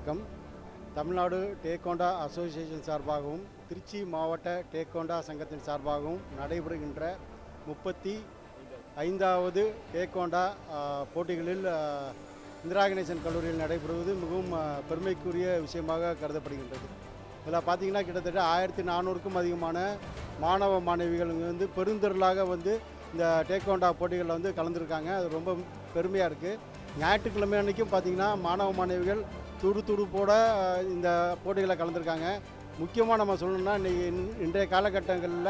வணக்கம். Tamil Nadu taekwondo association சார்பாகவும் திருச்சி மாவட்ட டேக்வாண்டோ சங்கத்தின் சார்பாகவும் நடைபெறுகின்ற 35வது டேக்வாண்டோ போட்டிகளில் இந்திரா கணேசன் கல்லூரியில் நடைபெறுவது மிகவும் பெருமைக்குரிய விஷயமாக கருதப்படுகின்றது. இதில் பார்த்திங்கன்னா கிட்டத்தட்ட 1400க்கும் அதிகமான மாணவ மாணவிகள் வந்து பெருந்திரளாக வந்து இந்த டேக்வாண்டோ போட்டிகளில் கலந்துருக்காங்க. அது ரொம்ப பெருமையாக இருக்குது. ஞாயிற்றுக்கிழமை அன்றைக்கும் பார்த்திங்கன்னா மாணவ மாணவிகள் துடுதுடுப்போட இந்த போட்டிகளில் கலந்துருக்காங்க. முக்கியமாக நம்ம சொல்லணும்னா இன்றைய காலகட்டங்களில்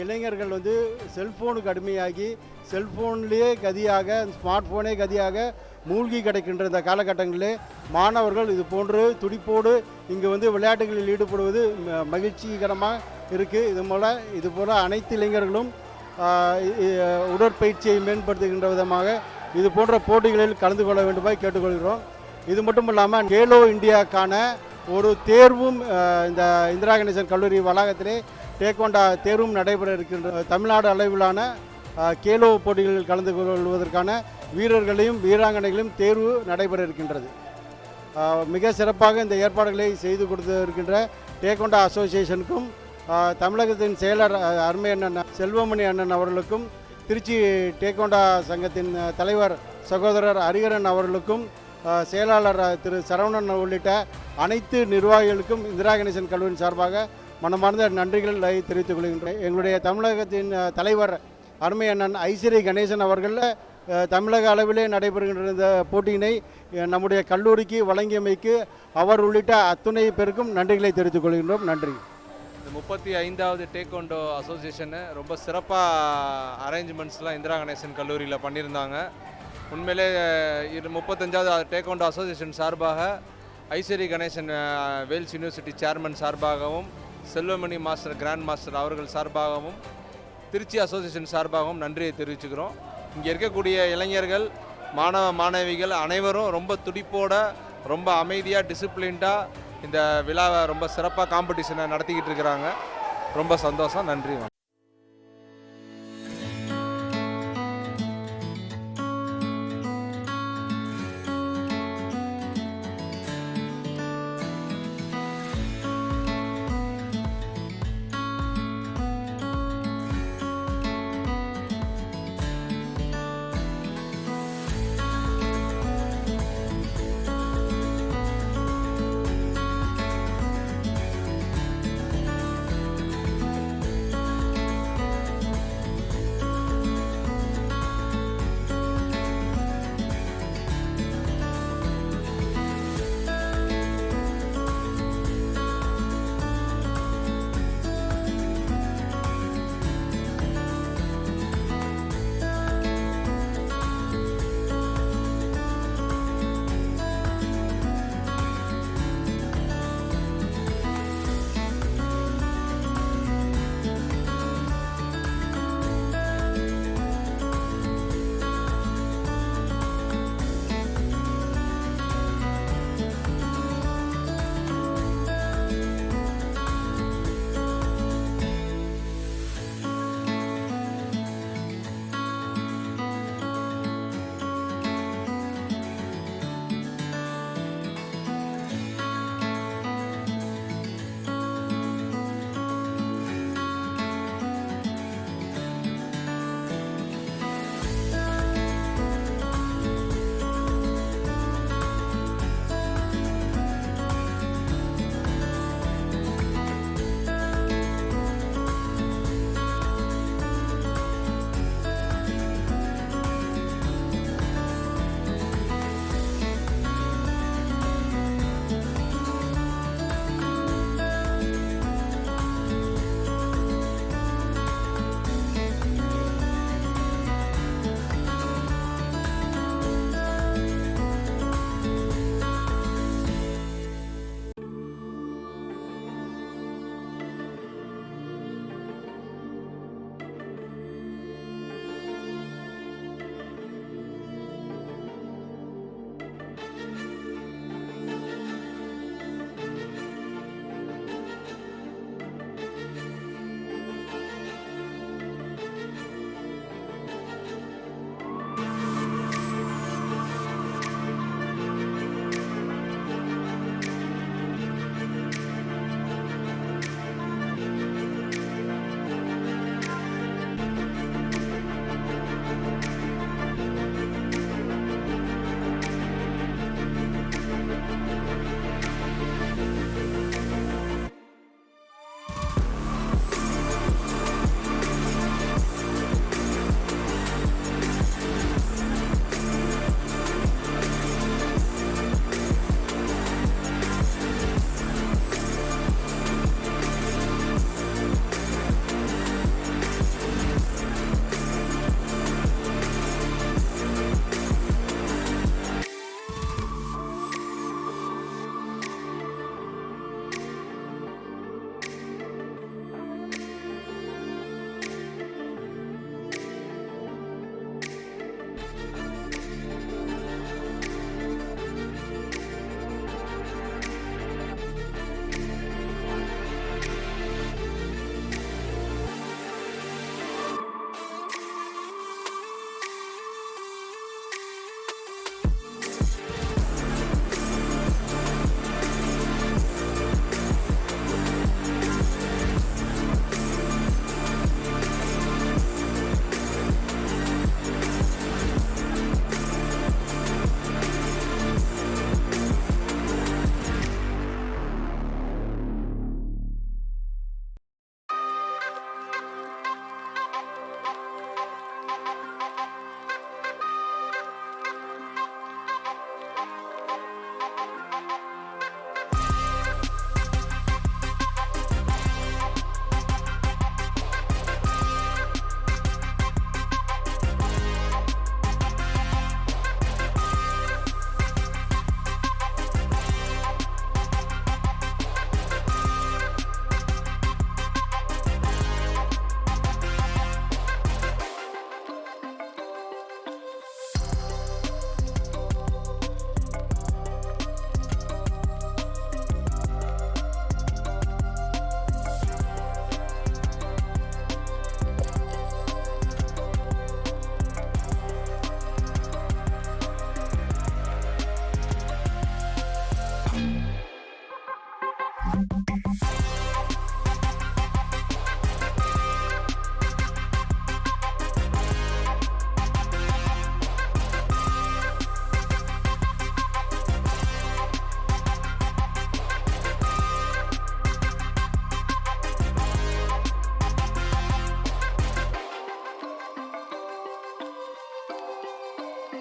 இளைஞர்கள் செல்ஃபோனுக்கு அடிமையாகி செல்ஃபோன்லேயே கதியாக ஸ்மார்ட் ஃபோனே கதியாக மூழ்கி கிடைக்கின்ற இந்த காலகட்டங்களிலே மாணவர்கள் இது போன்று துடிப்போடு இங்கு விளையாட்டுகளில் ஈடுபடுவது மகிழ்ச்சிகரமாக இருக்குது. இதுபோல் அனைத்து இளைஞர்களும் உடற்பயிற்சியை மேம்படுத்துகின்ற விதமாக இது போன்ற போட்டிகளில் கலந்து கொள்ள வேண்டுமாய் கேட்டுக்கொள்கிறோம். இது மட்டும் இல்லாமல் கேலோ இந்தியாக்கான ஒரு தேர்வும் இந்த இந்திரா கணேசன் கல்லூரி வளாகத்திலே டேக்வாண்டோ தேர்வும் நடைபெற இருக்கின்ற தமிழ்நாடு அளவிலான கேலோ போட்டிகளில் கலந்து கொள்வதற்கான வீரர்களையும் வீராங்கனைகளையும் தேர்வு நடைபெற இருக்கின்றது. மிக சிறப்பாக இந்த ஏற்பாடுகளை செய்து கொடுத்திருக்கின்ற டேக்வாண்டோ அசோசியேஷனுக்கும் தமிழகத்தின் செயலர் அருமை அண்ணன் செல்வமணி அண்ணன் அவர்களுக்கும் திருச்சி டேக்வாண்டோ சங்கத்தின் தலைவர் சகோதரர் ஹரிஹரன் அவர்களுக்கும் செயலாளர் திரு சரவணன் உள்ளிட்ட அனைத்து நிர்வாகிகளுக்கும் இந்திரா கணேசன் கல்லூரியின் சார்பாக மனமார்ந்த நன்றிகளை தெரிவித்துக் கொள்கின்றேன். எங்களுடைய தமிழகத்தின் தலைவர் அருமை அண்ணன் ஐஸ்வரி கணேசன் அவர்கள் தமிழக அளவிலே நடைபெறுகின்ற இந்த போட்டியினை நம்முடைய கல்லூரிக்கு வழங்கியமைக்கு அவர் உள்ளிட்ட அத்துணை பேருக்கும் நன்றிகளை தெரிவித்துக் கொள்கின்றோம். நன்றி. இந்த 35வது டேக்வாண்டோ அசோசியேஷனை ரொம்ப சிறப்பாக அரேஞ்ச்மெண்ட்ஸ்லாம் இந்திரா கணேசன் கல்லூரியில் பண்ணியிருந்தாங்க. உண்மையிலே 35வது டேக்வாண்டோ அசோசியேஷன் சார்பாக ஐஸ்வரி கணேசன் வேல்ஸ் யூனிவர்சிட்டி சேர்மன் சார்பாகவும் செல்வமணி மாஸ்டர் கிராண்ட் மாஸ்டர் அவர்கள் சார்பாகவும் திருச்சி அசோசியேஷன் சார்பாகவும் நன்றியை தெரிவிச்சுக்கிறோம். இங்கே இருக்கக்கூடிய இளைஞர்கள் மாணவ மாணவிகள் அனைவரும் ரொம்ப துடிப்போட ரொம்ப அமைதியாக டிசிப்ளின்டாக இந்த விழாவை ரொம்ப சிறப்பாக காம்படிஷனை நடத்திக்கிட்டு இருக்கிறாங்க. ரொம்ப சந்தோஷம். நன்றி.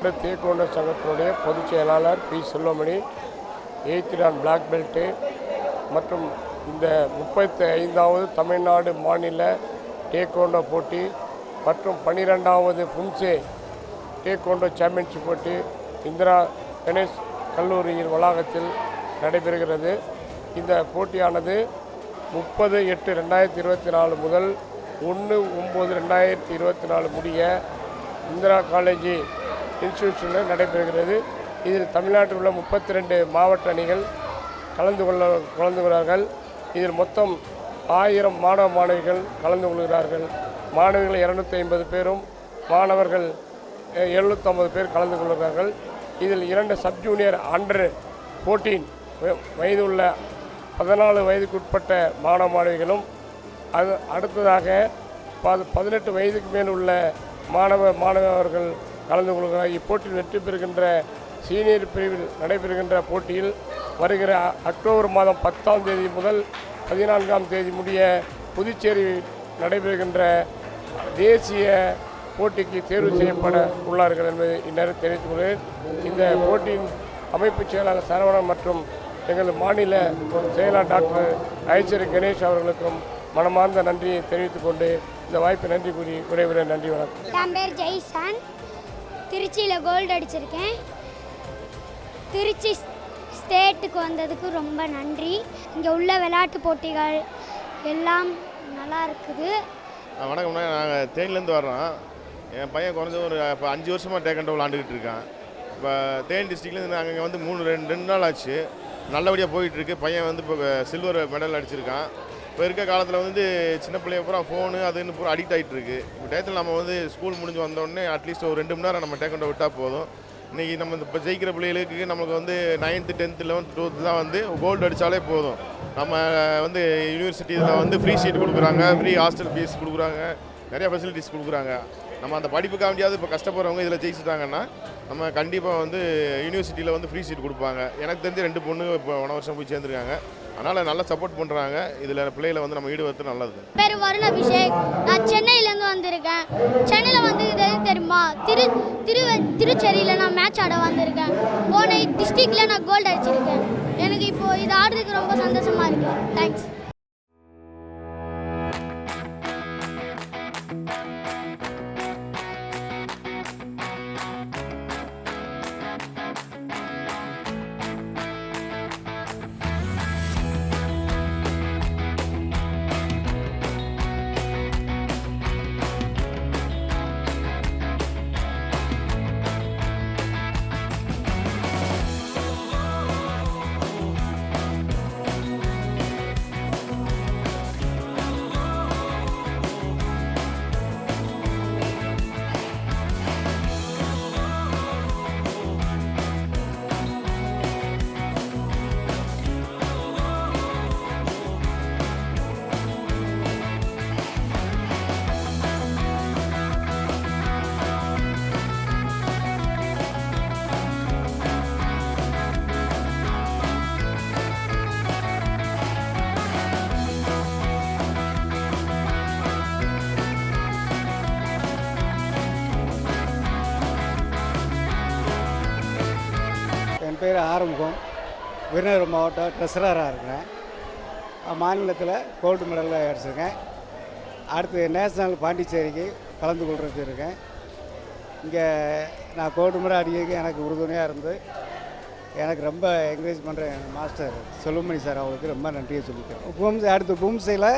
தேக்கோண்ட சங்கத்தினுடைய பொதுச் செயலாளர் P Selvamani, 8th Dan black belt மற்றும் இந்த 35வது தமிழ்நாடு மாநில டேக்கோண்டோ போட்டி மற்றும் 12வது பும்சே டேக்கோண்டோ சாம்பியன்ஷிப் போட்டி இந்திரா கணேஷ் கல்லூரியின் வளாகத்தில் நடைபெறுகிறது. இந்த போட்டியானது 30/8/2024 முதல் 1/9/2024 முடிய இந்திரா காலேஜ் இன்ஸ்டிடியூஷனில் நடைபெறுகிறது. இதில் தமிழ்நாட்டில் உள்ள 32 மாவட்ட அணிகள் கலந்து கொள்கிறார்கள். இதில் மொத்தம் 1000 மாணவ மாணவிகள் கலந்து கொள்கிறார்கள். மாணவிகள் 250 பேரும் மாணவர்கள் 750 பேர் கலந்து கொள்கிறார்கள். இதில் 2 சப் ஜூனியர் அண்டர் 14 வயது உள்ள 14 வயதுக்குட்பட்ட மாணவ மாணவிகளும் அடுத்ததாக 18 வயதுக்கு மேல் உள்ள மாணவர்கள் கலந்து கொள்கிறார். இப்போட்டியில் வெற்றி பெறுகின்ற சீனியர் பிரிவில் நடைபெறுகின்ற போட்டியில் வருகிற அக்டோபர் மாதம் 10ஆம் தேதி முதல் 14ஆம் தேதி முடிய புதுச்சேரியில் நடைபெறுகின்ற தேசிய போட்டிக்கு தேர்வு செய்யப்பட உள்ளார்கள் என்பதை இந்நேரம் தெரிவித்துக் கொள்கிறேன். இந்த போட்டியின் அமைப்பு செயலாளர் சரவணன் மற்றும் எங்கள் மாநில செயலாளர் டாக்டர் ஐச்சரி கணேஷ் அவர்களுக்கும் மனமார்ந்த நன்றியை தெரிவித்துக் கொண்டு இந்த வாய்ப்பை நன்றி கூறி விடைபெறுகிறேன். நன்றி, வணக்கம். என் பேர் ஜெய்சான், திருச்சியில் கோல்டு அடிச்சிருக்கேன். திருச்சி ஸ்டேட்டுக்கு வந்ததுக்கு ரொம்ப நன்றி. இங்கே உள்ள விளையாட்டு போட்டிகள் எல்லாம் நல்லா இருக்குது. வணக்கம்ண்ணா, நாங்கள் தேனிலேருந்து வர்றோம். என் பையன் குறைஞ்ச ஒரு இப்போ 5 வருஷமாக டேக்கண்டோ விளாண்டுக்கிட்டு இருக்கான். இப்போ தேனி டிஸ்ட்ரிக்ட்லேருந்து நாங்கள் இங்கே வந்து 2 நாள் ஆச்சு. நல்லபடியாக போயிட்டுருக்கு. பையன் வந்து இப்போ சில்வர் மெடல் அடிச்சிருக்கான். இப்போ இருக்க காலத்தில் வந்து சின்ன பிள்ளைய பூரா ஃபோனு அதுன்னு பூரா அடிக்ட் ஆகிட்டு இருக்கு. இப்போ டயத்தில் நம்ம வந்து ஸ்கூல் முடிஞ்சு வந்தோடனே அட்லீஸ்ட் ஒரு 2 மணி நேரம் நம்ம டேக்கண்டோ விட்டால் போதும். இன்றைக்கி நம்ம இப்போ ஜெயிக்கிற பிள்ளைகளுக்கு நம்மளுக்கு வந்து 9th 10th 11th 12th தான் வந்து கோல்டு அடித்தாலே போதும். நம்ம வந்து யூனிவர்சிட்டியில் வந்து ஃப்ரீ சீட் கொடுக்குறாங்க, ஃப்ரீ ஹாஸ்டல் ஃபீஸ் கொடுக்குறாங்க, நிறையா ஃபெசிலிட்டிஸ் கொடுக்குறாங்க. நம்ம அந்த படிப்புக்காண்டியாவது இப்போ கஷ்டப்படுறவங்க இதில் ஜெயிச்சிட்டாங்கன்னா நம்ம கண்டிப்பாக வந்து யூனிவர்சிட்டியில் வந்து ஃப்ரீ சீட் கொடுப்பாங்க. எனக்கு தெரிஞ்சு 2 பொண்ணுங்க இப்போ 1 வருஷம் போய் சேர்ந்துருக்காங்க. அதனால் நல்லா சப்போர்ட் பண்ணுறாங்க. இதில் பிள்ளைகளை வந்து நம்ம ஈடுபடுறது நல்லது. பேர் வருண் அபிஷேக். நான் சென்னையிலேருந்து வந்திருக்கேன். சென்னையில் வந்து இது தெரியுமா, திருச்சேரியில் நான் மேட்ச் ஆட வந்திருக்கேன். போன டிஸ்ட்ரிக்டில் நான் கோல்டு அடிச்சிருக்கேன். எனக்கு இப்போது இது ஆடுறதுக்கு ரொம்ப சந்தோஷமாக இருக்குது. தேங்க்ஸ். என் பேர் ஆறுமுகம், விருதுநகர் மாவட்ட ட்ரெஸரராக இருக்கிறேன். மாநிலத்தில் கோல்டு மெடலில் அடிச்சிருக்கேன். அடுத்து நேஷ்னல் பாண்டிச்சேரிக்கு கலந்து கொள்றது இருக்கேன். இங்கே நான் கோல்டு மெடல் அடிக்க எனக்கு உறுதுணையாக இருந்து எனக்கு ரொம்ப என்கரேஜ் பண்ணுற எங்கள் மாஸ்டர் செல்வமணி சார் அவங்களுக்கு ரொம்ப நன்றியை சொல்லிக்கிறேன். அடுத்து பூம்சையில்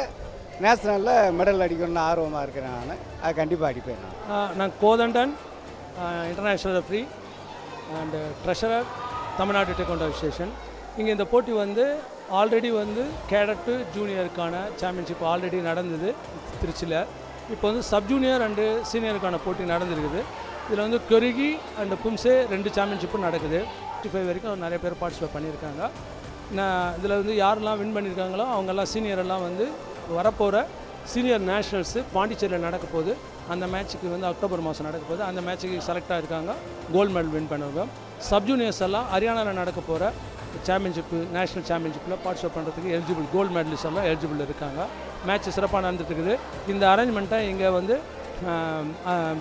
நேஷ்னலில் மெடல் அடிக்கணும்னு ஆர்வமாக இருக்கிறேன். அது கண்டிப்பாக அடிப்பேன். நான் Kothandan, international referee and treasurer, Tamil Nadu taekwondo association. இங்கே இந்த போட்டி வந்து ஆல்ரெடி வந்து கேடட்டு ஜூனியருக்கான சாம்பியன்ஷிப் ஆல்ரெடி நடந்தது திருச்சியில். இப்போ வந்து சப் ஜூனியர் அண்டு சீனியருக்கான போட்டி நடந்திருக்குது. இதில் வந்து கொரிகி அண்டு பும்சே 2 சாம்பியன்ஷிப்பும் நடக்குது. 55 வரைக்கும் நிறைய பேர் பார்ட்டிசிபேட் பண்ணியிருக்காங்க. நான் இதில் வந்து யாரெல்லாம் வின் பண்ணியிருக்காங்களோ அவங்கெல்லாம் சீனியரெல்லாம் வந்து வரப்போகிற சீனியர் நேஷ்னல்ஸு பாண்டிச்சேரியில் நடக்க போகுது. அந்த மேட்ச்சுக்கு வந்து அக்டோபர் மாதம் நடக்க போகுது. அந்த மேட்ச்சுக்கு செலக்ட் ஆகிருக்காங்க, கோல்டு மெடல் வின் பண்ணுவாங்க. சப் ஜூனியர்ஸ் எல்லாம் ஹரியானாவில் நடக்க போகிற சாம்பியன்ஷிப்பு நேஷ்னல் சாம்பியன்ஷிப்பில் பார்ட்டிசிபேட் பண்ணுறதுக்கு எலிஜிபிள், கோல்டு மெடலிஸ்ட் எல்லாம் எலிஜிபிள் இருக்காங்க. மேட்ச் சிறப்பாக நடந்துட்டு இருக்குது. இந்த அரேஞ்ச்மெண்ட்டை இங்கே வந்து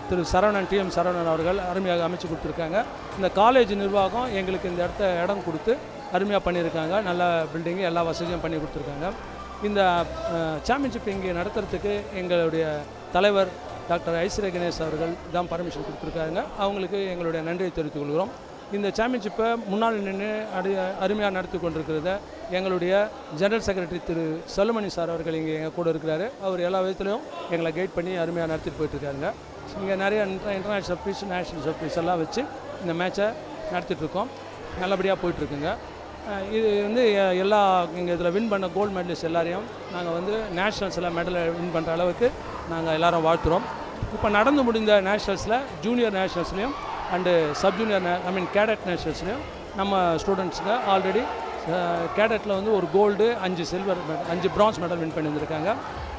திரு சரவணன் டிஎம் சரவணன் அவர்கள் அருமையாக அமைச்சு கொடுத்துருக்காங்க. இந்த காலேஜ் நிர்வாகம் எங்களுக்கு இந்த இடம் கொடுத்து அருமையாக பண்ணியிருக்காங்க. நல்ல பில்டிங்கு எல்லா வசதியும் பண்ணி கொடுத்துருக்காங்க. இந்த சாம்பியன்ஷிப் இங்கே நடத்துறதுக்கு எங்களுடைய தலைவர் டாக்டர் ஐஸ்வர்யா கணேஷ் அவர்கள் தான் பர்மிஷன் கொடுத்துருக்காங்க. அவங்களுக்கு எங்களுடைய நன்றியை தெரிவித்துக் கொள்கிறோம். இந்த சாம்பியன்ஷிப்பை முன்னாள் நின்று அருமையாக நடத்தி கொண்டிருக்கிறத எங்களுடைய ஜெனரல் செக்ரட்டரி திரு செல்லுமணி சார் அவர்கள் இங்கே எங்கள் கூட இருக்கிறாரு. அவர் எல்லா விதத்துலையும் எங்களை கைட் பண்ணி அருமையாக நடத்திட்டு போயிட்டுருக்காங்க. இங்கே நிறைய இன்டர்நேஷ்னல் ஃபீஸ் நேஷ்னல் ஃபீஸ் எல்லாம் வச்சு இந்த மேட்சை நடத்திட்டுருக்கோம். நல்லபடியாக போயிட்டுருக்குங்க. இது வந்து எல்லா இங்கே இதில் வின் பண்ண கோல்டு மெடலிஸ்ட் எல்லாரையும் நாங்கள் வந்து நேஷ்னல்ஸில் மெடலை வின் பண்ணுற அளவுக்கு நாங்கள் எல்லோரும் வாழ்த்துறோம். இப்போ நடந்து முடிந்த நேஷ்னல்ஸில் ஜூனியர் நேஷ்னல்ஸ்லேயும் அண்டு சப் ஜூனியர் கேடட் நேஷனல்ஸ்லையும் நம்ம ஸ்டூடெண்ட்ஸுங்க ஆல்ரெடி கேடட்டில் வந்து ஒரு gold 5 silver medal 5 bronze medal win பண்ணி வந்திருக்காங்க.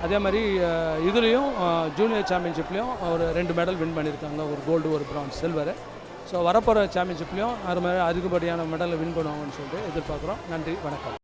அதே மாதிரி இதுலேயும் ஜூனியர் சாம்பியன்ஷிப்லேயும் ஒரு 2 மெடல் வின் பண்ணியிருக்காங்க, ஒரு கோல்டு ஒரு பிரான்ஸ் சில்வரு. ஸோ வரப்போகிற சாம்பியன்ஷிப்லேயும் அது மாதிரி அதிகப்படியான மெடலை வின் பண்ணுவாங்கன்னு சொல்லிட்டு எதிர்பார்க்குறோம். நன்றி, வணக்கம்.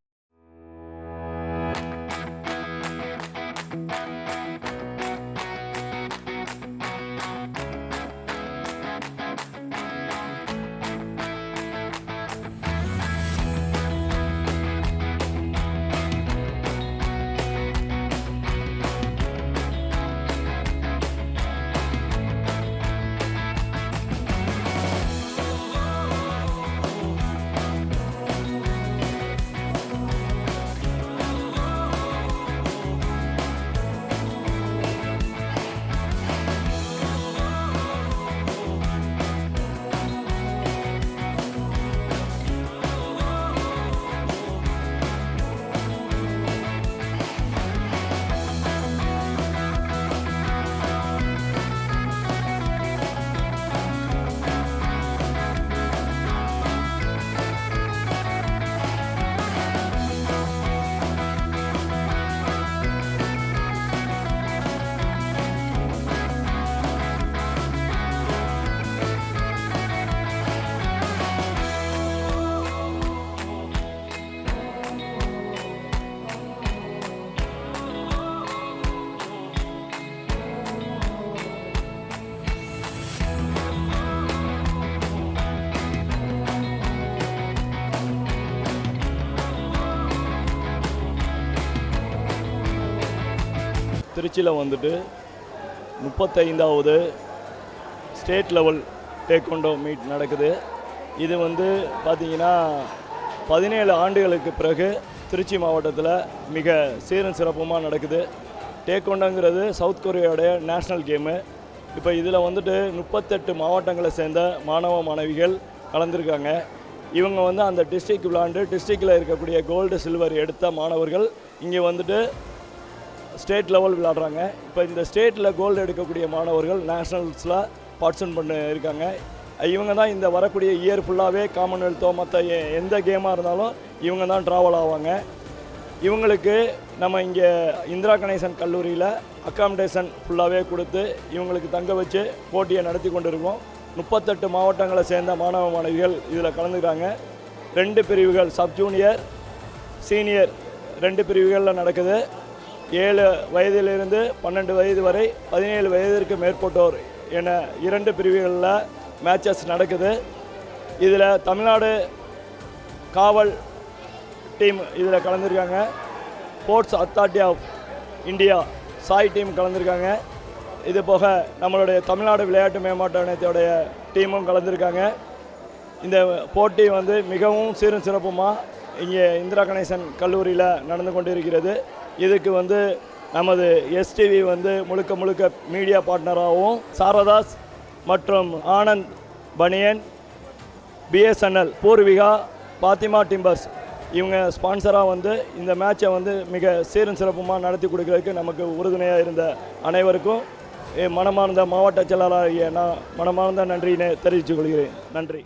திருச்சியில் வந்துட்டு 35வது ஸ்டேட் லெவல் டேக்வாண்டோ மீட் நடக்குது. இது வந்து பார்த்திங்கன்னா 17 ஆண்டுகளுக்கு பிறகு திருச்சி மாவட்டத்தில் மிக சீரும் சிறப்புமாக நடக்குது. டேக்வாண்டோங்கிறது சவுத் கொரியாவுடைய நேஷ்னல் கேமு. இப்போ இதில் வந்துட்டு 38 மாவட்டங்களை சேர்ந்த மாணவ மாணவிகள் கலந்துருக்காங்க. இவங்க வந்து அந்த டிஸ்ட்ரிக்ட் விளாண்டு டிஸ்ட்ரிக்டில் இருக்கக்கூடிய கோல்டு சில்வர் எடுத்த மாணவர்கள் இங்கே வந்துட்டு ஸ்டேட் லெவல் விளையாடுறாங்க. இப்போ இந்த ஸ்டேட்டில் கோல்டு எடுக்கக்கூடிய மாணவர்கள் நேஷ்னல்ஸில் பார்ட்டிசிபேட் பண்ண இருக்காங்க. இவங்க தான் இந்த வரக்கூடிய இயர் ஃபுல்லாகவே காமன்வெல்த்தோ மற்ற எந்த கேமாக இருந்தாலும் இவங்க தான் ட்ராவல் ஆவாங்க. இவங்களுக்கு நம்ம இங்கே இந்திரா கணேசன் கல்லூரியில் அக்காமடேஷன் ஃபுல்லாகவே கொடுத்து இவங்களுக்கு தங்க வச்சு போட்டியை நடத்தி கொண்டு இருக்கோம். 38 மாவட்டங்களை சேர்ந்த மாணவ மாணவிகள் இதில் கலந்துக்கிறாங்க. 2 பிரிவுகள் சப் ஜூனியர் சீனியர் 2 பிரிவுகளில் நடக்குது. 7 வயதிலிருந்து 12 வயது வரை 17 வயதிற்கு மேற்பட்டோர் என 2 பிரிவுகளில் மேட்சஸ் நடக்குது. இதில் தமிழ்நாடு காவல் டீம் இதில் கலந்துருக்காங்க. Sports authority of India SAI team கலந்துருக்காங்க. இது போக நம்மளுடைய தமிழ்நாடு விளையாட்டு மேம்பாட்டு ஆணையத்தோடைய டீமும் கலந்துருக்காங்க. இந்த போட்டி வந்து மிகவும் சீரும் சிறப்புமாக இங்கே இந்திரா கணேசன் கல்லூரியில் நடந்து கொண்டு இருக்கிறது. இதுக்கு வந்து நமது எஸ்டிவி வந்து முழுக்க மீடியா பார்ட்னராகவும் சாரதாஸ் மற்றும் ஆனந்த் பனியன் பிஎஸ்என்எல் பூர்விகா பாத்திமா டிம்பர்ஸ் இவங்க ஸ்பான்சராக வந்து இந்த மேட்சை வந்து மிக சீரும் சிறப்புமாக நடத்தி கொடுக்கறதுக்கு நமக்கு உறுதுணையாக இருந்த அனைவருக்கும் மனமார்ந்த மாவட்ட செயலாளராகிய நான் மனமார்ந்த நன்றியினை தெரிவித்துக் கொள்கிறேன். நன்றி.